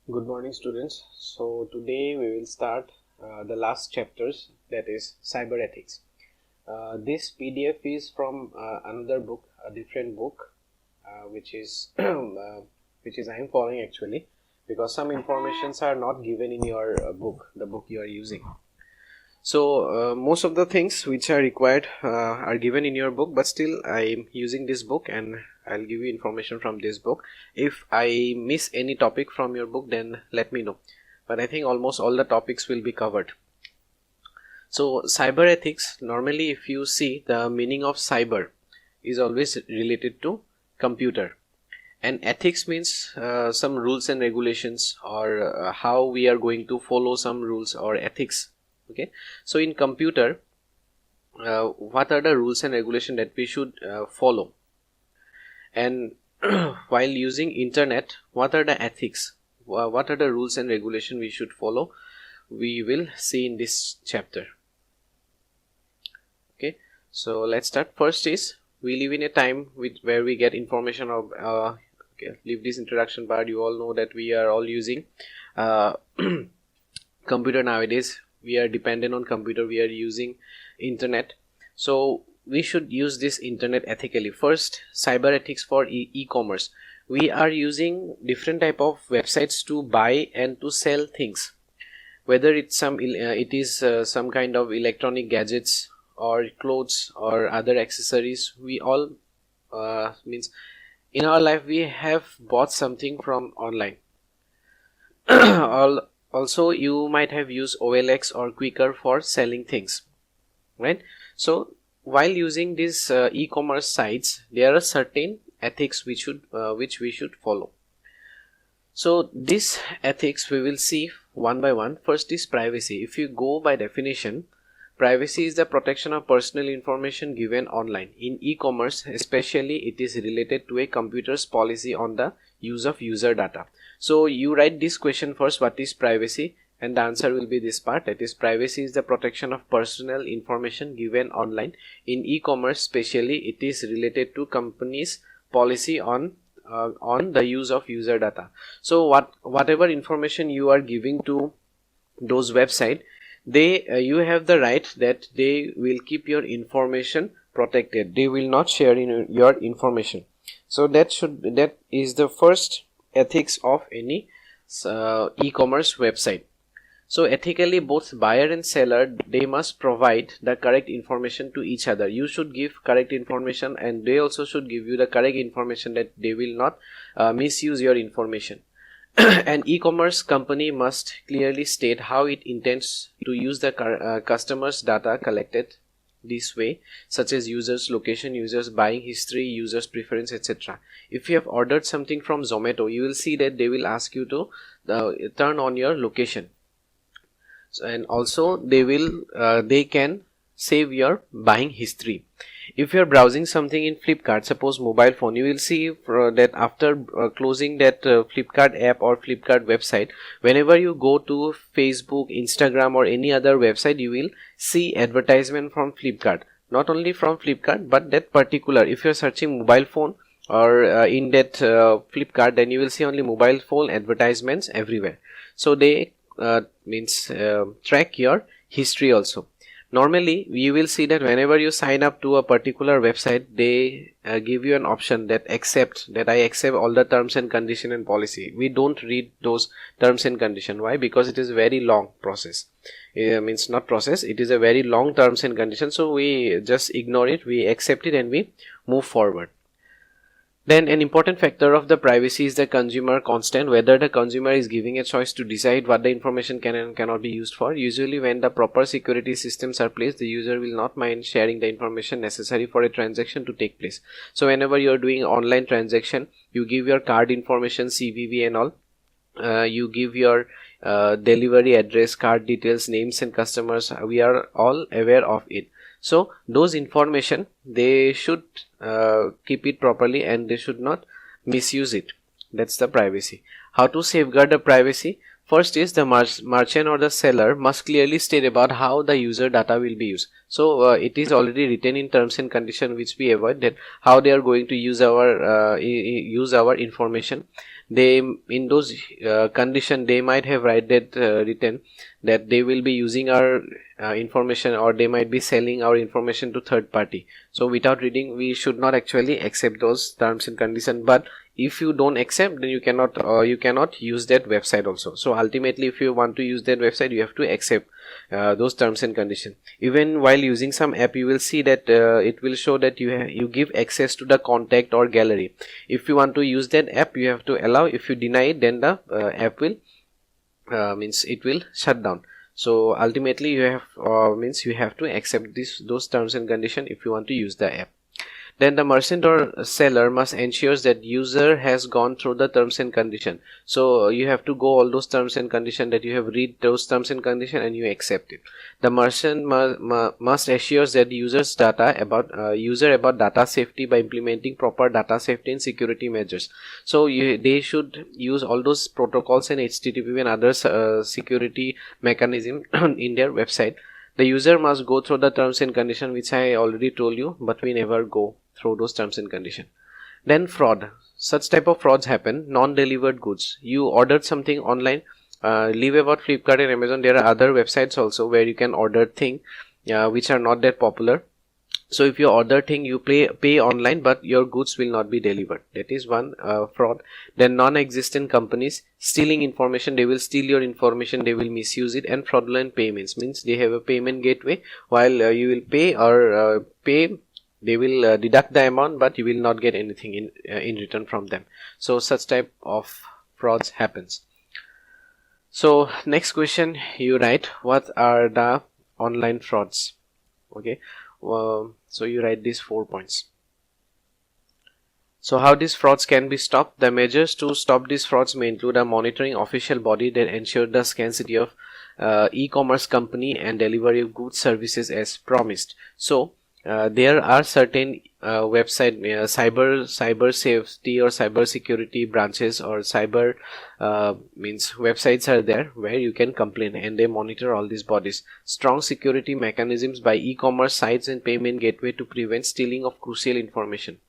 Good morning, students. So today we will start the last chapters, that is cyberethics. This PDF is from another book, a different book, which is I am following actually, because some informations are not given in your book, the book you are using. So most of the things which are required are given in your book, but still I am using this book and I'll give you information from this book. If I miss any topic from your book, then let me know. But I think almost all the topics will be covered. So cyber ethics, normally if you see, the meaning of cyber is always related to computer, and ethics means some rules and regulations, or how we are going to follow some rules or ethics. Okay, so in computer, what are the rules and regulations that we should follow, and while using internet, what are the ethics, what are the rules and regulations we should follow, we will see in this chapter. Okay, so let's start. First is, we live in a time where we get information of okay, leave this introduction part. You all know that we are all using computer nowadays. We are dependent on computer, we are using internet, so we should use this internet ethically. First, cyber ethics for e-commerce. We are using different type of websites to buy and to sell things, whether it's some kind of electronic gadgets or clothes or other accessories. We all means in our life we have bought something from online. Also, you might have used OLX or Quicker for selling things, right? So while using these e-commerce sites, there are certain ethics which we should follow. So this ethics we will see one by one. First is privacy. If you go by definition, privacy is the protection of personal information given online. In e-commerce especially, it is related to a computer's policy on the use of user data. So you write this question first, what is privacy, and the answer will be this part, that is, privacy is the protection of personal information given online. In e-commerce especially, it is related to company's policy on the use of user data. So whatever information you are giving to those website, you have the right that they will keep your information protected. They will not share your information. So that is the first ethics of any e-commerce website. So ethically, both buyer and seller, they must provide the correct information to each other. You should give correct information, and they also should give you the correct information, that they will not misuse your information. An e-commerce company must clearly state how it intends to use the customers' data collected this way, such as users' location, users' buying history, users' preference, etc. If you have ordered something from Zomato, you will see that they will ask you to turn on your location, and also they can save your buying history. If you are browsing something in Flipkart, suppose mobile phone, you will see that after closing that Flipkart app or Flipkart website, whenever you go to Facebook, Instagram or any other website, you will see advertisement from Flipkart. Not only from Flipkart, but that particular, if you are searching mobile phone or in that Flipkart, then you will see only mobile phone advertisements everywhere. So they track your history also. Normally you will see that whenever you sign up to a particular website, they give you an option that I accept all the terms and condition and policy. We don't read those terms and condition. Why? Because it is a very long process. It is a very long terms and conditions, so we just ignore it, we accept it, and we move forward. Then an important factor of the privacy is the consumer consent, whether the consumer is giving a choice to decide what the information can and cannot be used for. Usually when the proper security systems are placed, the user will not mind sharing the information necessary for a transaction to take place. So whenever you are doing online transaction, you give your card information, CVV and all. You give your delivery address, card details, names and customers. We are all aware of it. So those information, they should keep it properly and they should not misuse it. That's the privacy. How to safeguard the privacy? First is the merchant or the seller must clearly state about how the user data will be used. So it is already written in terms and condition, which we avoid, that how they are going to use our information. they, in those condition, they might have written that they will be using our information, or they might be selling our information to third party. So without reading, we should not actually accept those terms and conditions. But if you don't accept, then you cannot use that website also. So ultimately, if you want to use that website, you have to accept those terms and conditions. Even while using some app, you will see that it will show that you give access to the contact or gallery. If you want to use that app, you have to allow. If you deny it, then the app will means it will shut down. So ultimately, you have to accept those terms and conditions if you want to use the app. Then the merchant or seller must ensure that user has gone through the terms and condition. So you have to go all those terms and condition, that you have read those terms and condition and you accept it. The merchant must assure that user about data safety by implementing proper data safety and security measures. So they should use all those protocols and HTTP and other security mechanism in their website. The user must go through the terms and condition, which I already told you, but we never go through those terms and condition. Then fraud. Such type of frauds happen. Non-delivered goods. You ordered something online. Leave about Flipkart and Amazon. There are other websites also where you can order things which are not that popular. So if you order thing, you pay online, but your goods will not be delivered. That is one fraud. Then non-existent companies stealing information. They will steal your information, they will misuse it. And fraudulent payments means they have a payment gateway. While you will pay or pay, they will deduct the amount, but you will not get anything in return from them. So such type of frauds happens. So next question, you write, what are the online frauds? Okay. So you write these 4 points. So how these frauds can be stopped? The measures to stop these frauds may include a monitoring official body that ensure the scarcity of e-commerce company and delivery of goods services as promised. So there are certain website cyber safety or cyber security branches or cyber websites are there where you can complain, and they monitor all these bodies. Strong security mechanisms by e-commerce sites and payment gateway to prevent stealing of crucial information.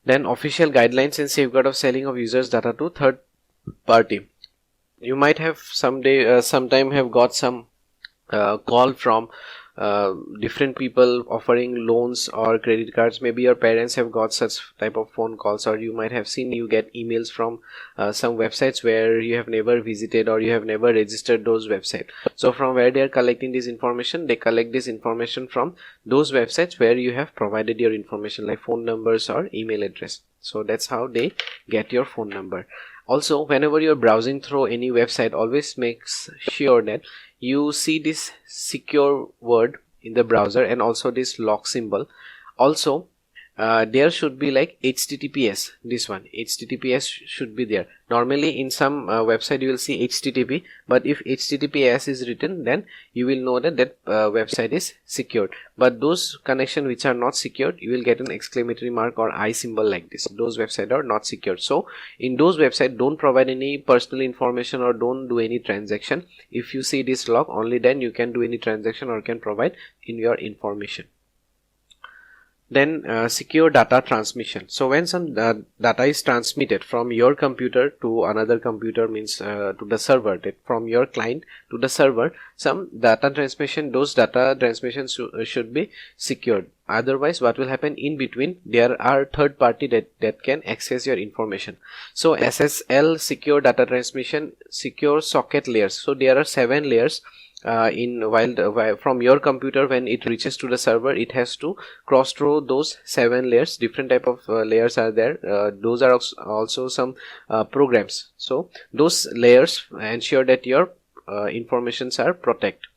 Then official guidelines and safeguard of selling of users data to third party. You might have sometime have got some call from different people offering loans or credit cards. Maybe your parents have got such type of phone calls, or you might have seen, you get emails from some websites where you have never visited or you have never registered those websites. So from where they are collecting this information, they collect this information from those websites where you have provided your information, like phone numbers or email address. So that's how they get your phone number. Also, whenever you're browsing through any website, always makes sure that you see this secure word in the browser and also this lock symbol. Also, there should be like HTTPS. This one, HTTPS should be there. Normally in some website you will see HTTP, but if HTTPS is written, then you will know that website is secured. But those connections which are not secured, you will get an exclamatory mark or I symbol like this. Those websites are not secured. So in those websites, don't provide any personal information or don't do any transaction. If you see this lock, only then you can do any transaction or can provide in your information. Then secure data transmission. So when some data is transmitted from your computer to another computer, means to the server, that from your client to the server, some data transmission, those data transmissions should be secured. Otherwise, what will happen in between, there are third party that can access your information. So SSL, secure data transmission, secure socket layers. So there are 7 layers. From your computer, when it reaches to the server, it has to cross through those 7 layers. Different type of layers are there. Those are also some programs. So those layers ensure that your informations are protected.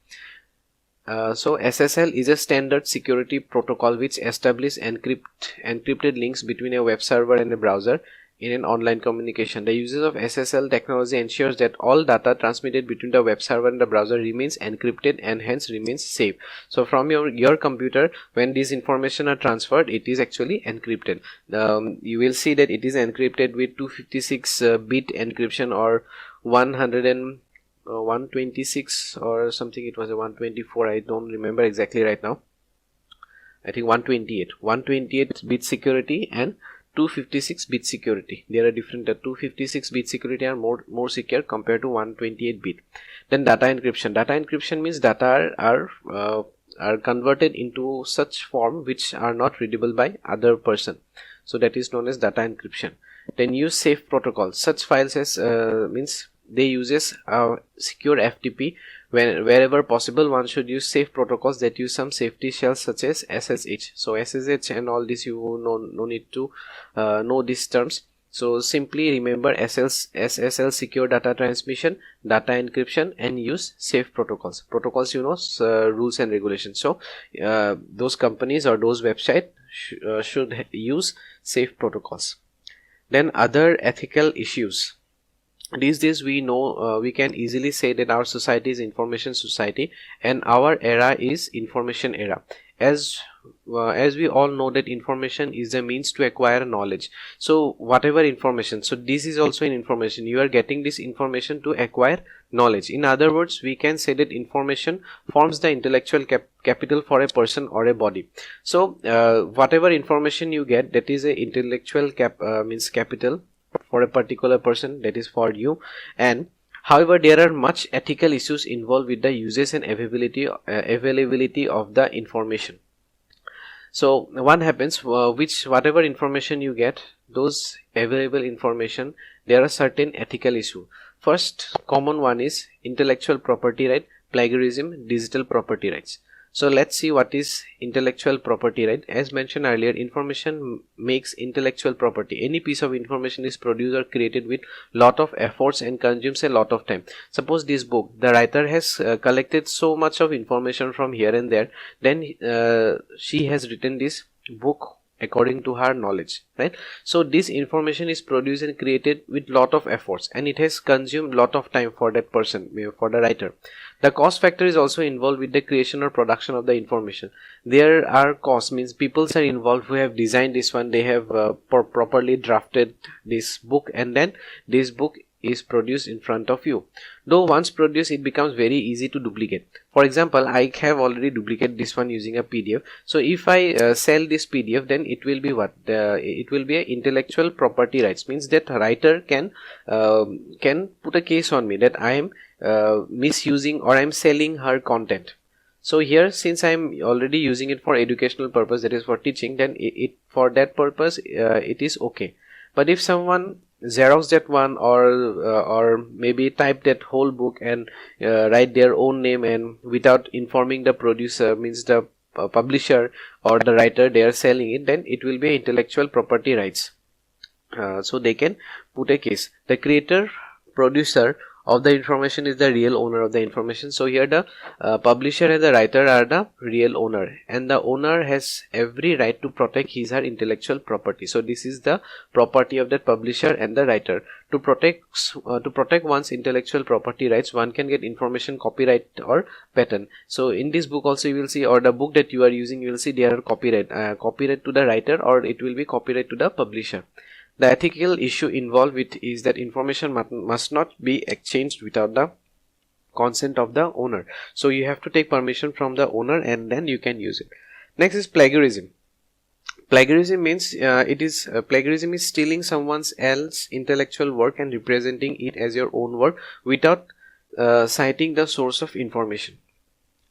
So SSL is a standard security protocol which establishes encrypted links between a web server and a browser in an online communication. The uses of SSL technology ensures that all data transmitted between the web server and the browser remains encrypted and hence remains safe. So from your computer, when these information are transferred, it is actually encrypted. You will see that it is encrypted with 256 bit encryption or 126 or something. It was a 124. I don't remember exactly right now. I think 128 bit security and 256-bit security. There are different 256-bit security are more secure compared to 128-bit. Then data encryption. Data encryption means data are converted into such form which are not readable by other person. So that is known as data encryption. Then use safe protocol. Such files as means they uses secure FTP. Wherever possible, one should use safe protocols that use some safety shells such as SSH. So SSH and all this, you no need to know these terms. So simply remember SSL, secure data transmission, data encryption, and use safe protocols. Protocols, rules and regulations. So those companies or those websites should use safe protocols. Then other ethical issues. These days we know we can easily say that our society is information society and our era is information era. As we all know that information is a means to acquire knowledge. So whatever information, so this is also an information. You are getting this information to acquire knowledge. In other words, we can say that information forms the intellectual capital for a person or a body. So whatever information you get, that is a intellectual capital for a particular person, that is for you. And however, there are much ethical issues involved with the uses and availability of the information. So what happens, whatever information you get, those available information, there are certain ethical issues. First common one is intellectual property right, plagiarism, digital property rights. So let's see what is intellectual property right. As mentioned earlier, information makes intellectual property. Any piece of information is produced or created with lot of efforts and consumes a lot of time. Suppose this book, the writer has collected so much of information from here and there, then she has written this book according to her knowledge, right? So this information is produced and created with lot of efforts, and it has consumed lot of time for that person, for the writer. The cost factor is also involved with the creation or production of the information. There are costs, means people are involved who have designed this one, they have properly drafted this book, and then this book is produced in front of you. Though once produced, it becomes very easy to duplicate. For example, I have already duplicated this one using a PDF. So if I sell this PDF, then it will be what? It will be a intellectual property rights. Means that writer can put a case on me that I am misusing or I am selling her content. So here, since I am already using it for educational purpose, that is for teaching, then for that purpose it is okay. But if someone Xerox that one or maybe type that whole book and write their own name and without informing the producer, means the publisher or the writer, they are selling it, then it will be intellectual property rights. So they can put a case. The creator, producer of the information is the real owner of the information. So here the publisher and the writer are the real owner, and the owner has every right to protect his or her intellectual property. So this is the property of the publisher and the writer. To protect one's intellectual property rights, one can get information copyright or patent. So in this book also you will see, or the book that you are using, you will see there are copyright to the writer, or it will be copyright to the publisher. The ethical issue involved with is that information must not be exchanged without the consent of the owner. So you have to take permission from the owner and then you can use it. Next is plagiarism. Plagiarism means plagiarism is stealing someone else's intellectual work and representing it as your own work without citing the source of information.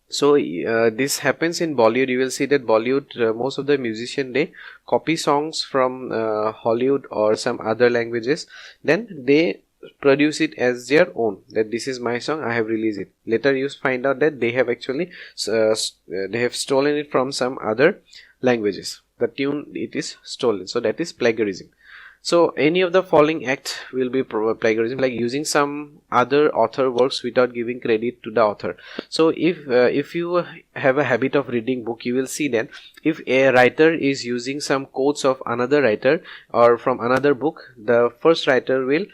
So this happens in Bollywood. You will see that Bollywood, most of the musicians, they copy songs from Hollywood or some other languages, then they produce it as their own, that this is my song, I have released it. Later you find out that they have actually they have stolen it from some other languages. The tune, it is stolen. So that is plagiarism. So any of the following act will be plagiarism, like using some other author works without giving credit to the author. So if you have a habit of reading book, you will see that if a writer is using some quotes of another writer or from another book, the first writer will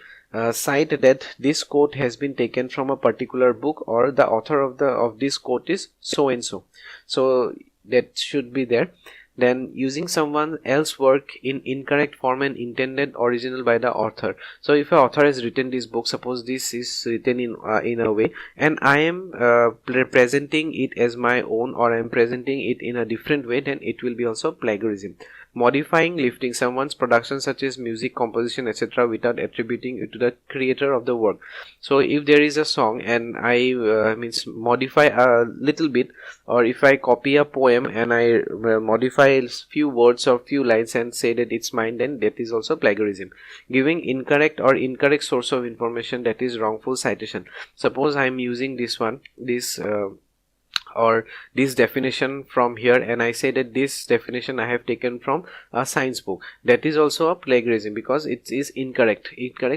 cite that this quote has been taken from a particular book, or the author of this quote is so and so. So that should be there. Then using someone else's work in incorrect form and intended original by the author. So if an author has written this book, suppose this is written in a way, and I am presenting it as my own, or I am presenting it in a different way, then it will be also plagiarism. modifying, lifting someone's production such as music, composition, etc. without attributing it to the creator of the work. So if there is a song and I means modify a little bit, or if I copy a poem and I modify a few words or few lines and say that it's mine, then that is also plagiarism. Giving incorrect source of information, that is wrongful citation. Suppose I am using this or this definition from here, and I say that this definition I have taken from a science book, that is also a plagiarism because it is incorrect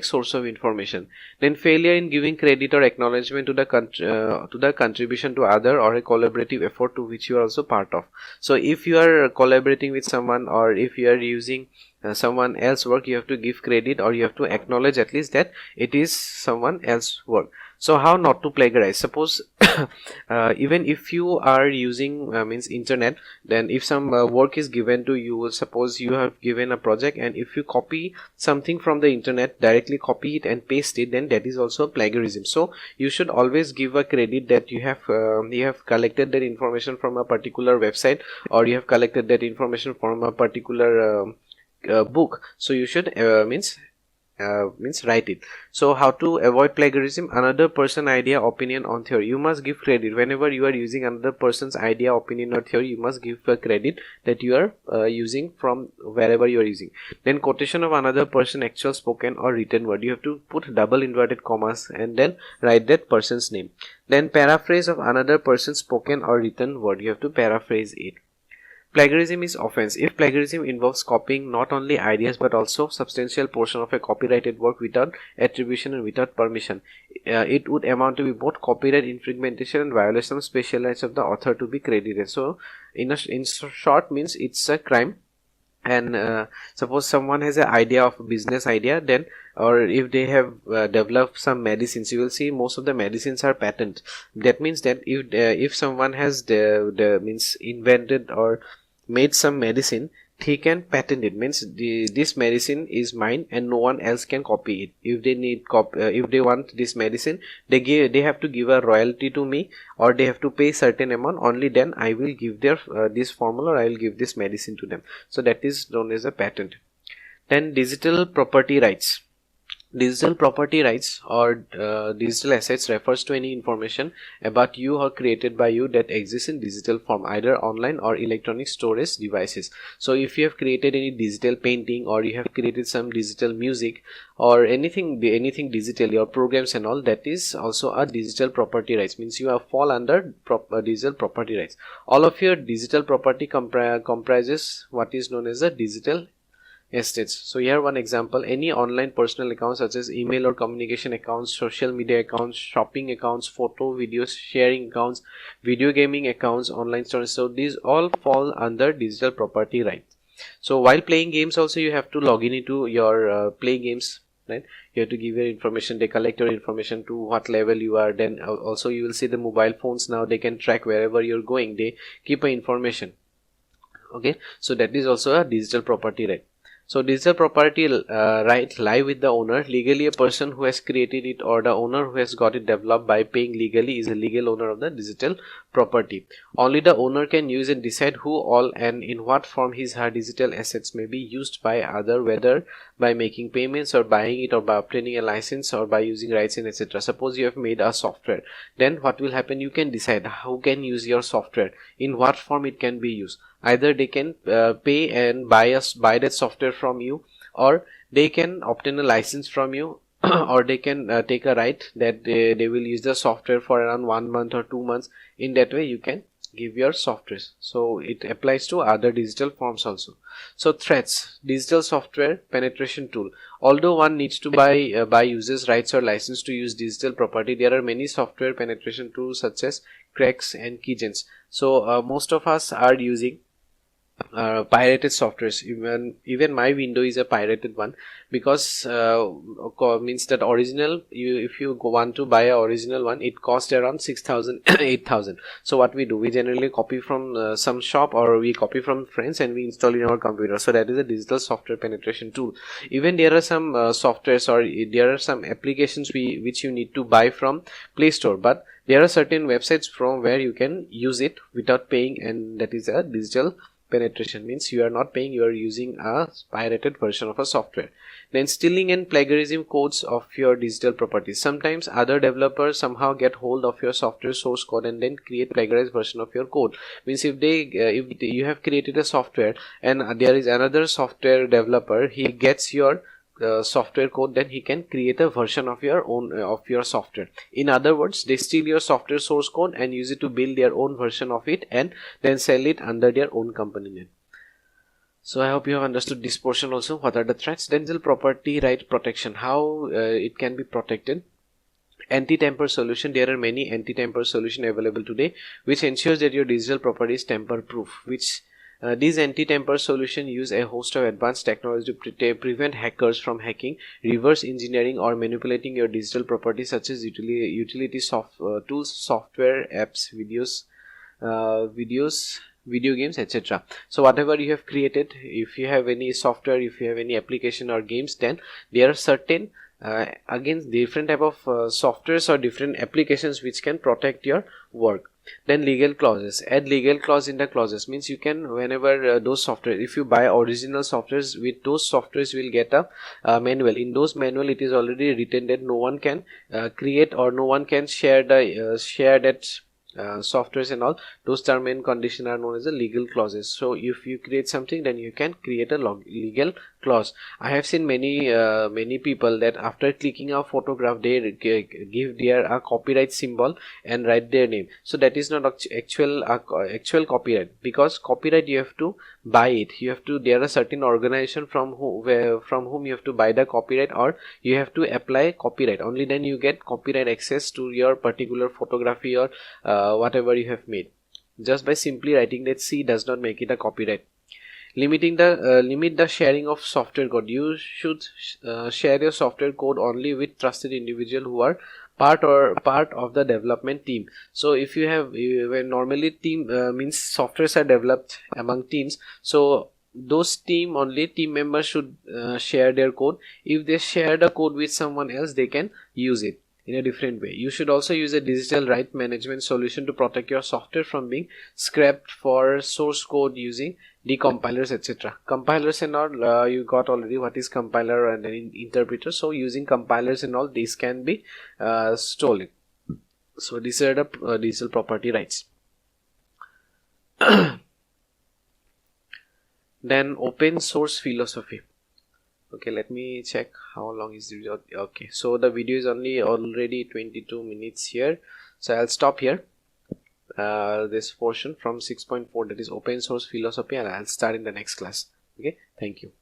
source of information. Then failure in giving credit or acknowledgement to the contribution to other or a collaborative effort to which you are also part of. So if you are collaborating with someone, or if you are using someone else's work, you have to give credit, or you have to acknowledge at least that it is someone else's work. So how not to plagiarize? Suppose even if you are using means internet, then if some work is given to you, suppose you have given a project, and if you copy something from the internet, directly copy it and paste it, then that is also plagiarism. So you should always give a credit that you have collected that information from a particular website, or you have collected that information from a particular book. So you should means write it. So how to avoid plagiarism? Another person idea, opinion on theory. You must give credit whenever you are using another person's idea, opinion or theory. You must give a credit that you are using from wherever you are using. Then quotation of another person, actual spoken or written word. You have to put double inverted commas and then write that person's name. Then paraphrase of another person's spoken or written word. You have to paraphrase it. Plagiarism is offense. If plagiarism involves copying not only ideas but also substantial portion of a copyrighted work without attribution and without permission, it would amount to be both copyright infringement and violation of special rights of the author to be credited. So in short means it's a crime. And suppose someone has an idea of a business idea, then, or if they have developed some medicines, you will see most of the medicines are patent. That means that if someone has means invented or made some medicine, he can patent it. Means this medicine is mine and no one else can copy it. If they need if they want this medicine, they have to give a royalty to me, or they have to pay certain amount. Only then I will give their this formula, or I will give this medicine to them. So that is known as a patent. Then digital property rights. Digital property rights or digital assets refers to any information about you or created by you that exists in digital form, either online or electronic storage devices. So if you have created any digital painting, or you have created some digital music, or anything digitally, or programs and all, that is also a digital property rights. Means you have fall under digital property rights. All of your digital property comprises what is known as a digital estates. So here one example: any online personal accounts such as email or communication accounts, social media accounts, shopping accounts, photo, video sharing accounts, video gaming accounts, online stores. So these all fall under digital property rights. So while playing games also, you have to log in into your play games, right? You have to give your information. They collect your information to what level you are. Then also you will see the mobile phones now, they can track wherever you're going. They keep information. Okay, so that is also a digital property right. So digital property right lie with the owner. Legally, a person who has created it or the owner who has got it developed by paying legally is a legal owner of the digital property. Only the owner can use and decide who, all, and in what form his her digital assets may be used by other, whether by making payments or buying it, or by obtaining a license, or by using rights in etc. Suppose you have made a software, then what will happen? You can decide who can use your software, in what form it can be used. Either they can pay and buy that software from you, or they can obtain a license from you, or they can take a right that they will use the software for around 1 month or 2 months. In that way you can give your software. So it applies to other digital forms also. So threats, digital software penetration tool. Although one needs to buy users rights or license to use digital property, there are many software penetration tools such as cracks and keygens. So most of us are using pirated softwares. Even my window is a pirated one, because means that original, if you want to buy a original one, it costs around 6,000 8,000. So what we do, we generally copy from some shop, or we copy from friends and we install in our computer. So that is a digital software penetration tool. Even there are some softwares, or there are some applications which you need to buy from Play Store, but there are certain websites from where you can use it without paying, and that is a digital penetration means you are not paying, you are using a pirated version of a software. Then stealing and plagiarism codes of your digital properties. Sometimes other developers somehow get hold of your software source code and then create plagiarized version of your code. Means if you have created a software and there is another software developer, he gets your software code, then he can create a version of your own of your software. In other words, they steal your software source code and use it to build their own version of it and then sell it under their own company name. So I hope you have understood this portion also. What are the threats? Digital property right protection, how it can be protected. Anti-tamper solution. There are many anti-tamper solution available today which ensures that your digital property is tamper proof, which these anti-tamper solutions use a host of advanced technology to prevent hackers from hacking, reverse engineering, or manipulating your digital property, such as utility tools, software, apps, video games, etc. So whatever you have created, if you have any software, if you have any application or games, then there are certain against different type of softwares or different applications which can protect your work. Then legal clauses. Add legal clause in the clauses means you can, whenever those software, if you buy original softwares, with those softwares will get a manual. In those manual it is already written that no one can create or no one can share that softwares and all. Those term and condition are known as the legal clauses. So if you create something, then you can create a legal clause. I have seen many people that after clicking a photograph, they give their copyright symbol and write their name. So that is not actual copyright, because copyright you have to buy it. You have to, there are certain organization from whom you have to buy the copyright, or you have to apply copyright. Only then you get copyright access to your particular photography or whatever you have made. Just by simply writing that C does not make it a copyright. Limit the sharing of software code. You should share your software code only with trusted individual who are part of the development team. So if you have, when normally team means softwares are developed among teams, so those team members should share their code. If they share the code with someone else, they can use it in a different way. You should also use a digital right management solution to protect your software from being scrapped for source code using decompilers, etc. Compilers and all, you got already what is compiler and an interpreter. So using compilers and all, these can be stolen. So these are the digital property rights. Then open source philosophy. Okay, let me check how long is the video. Okay, so the video is already 22 minutes here, so I'll stop here this portion from 6.4, that is open source philosophy, and I'll start in the next class. Okay, thank you.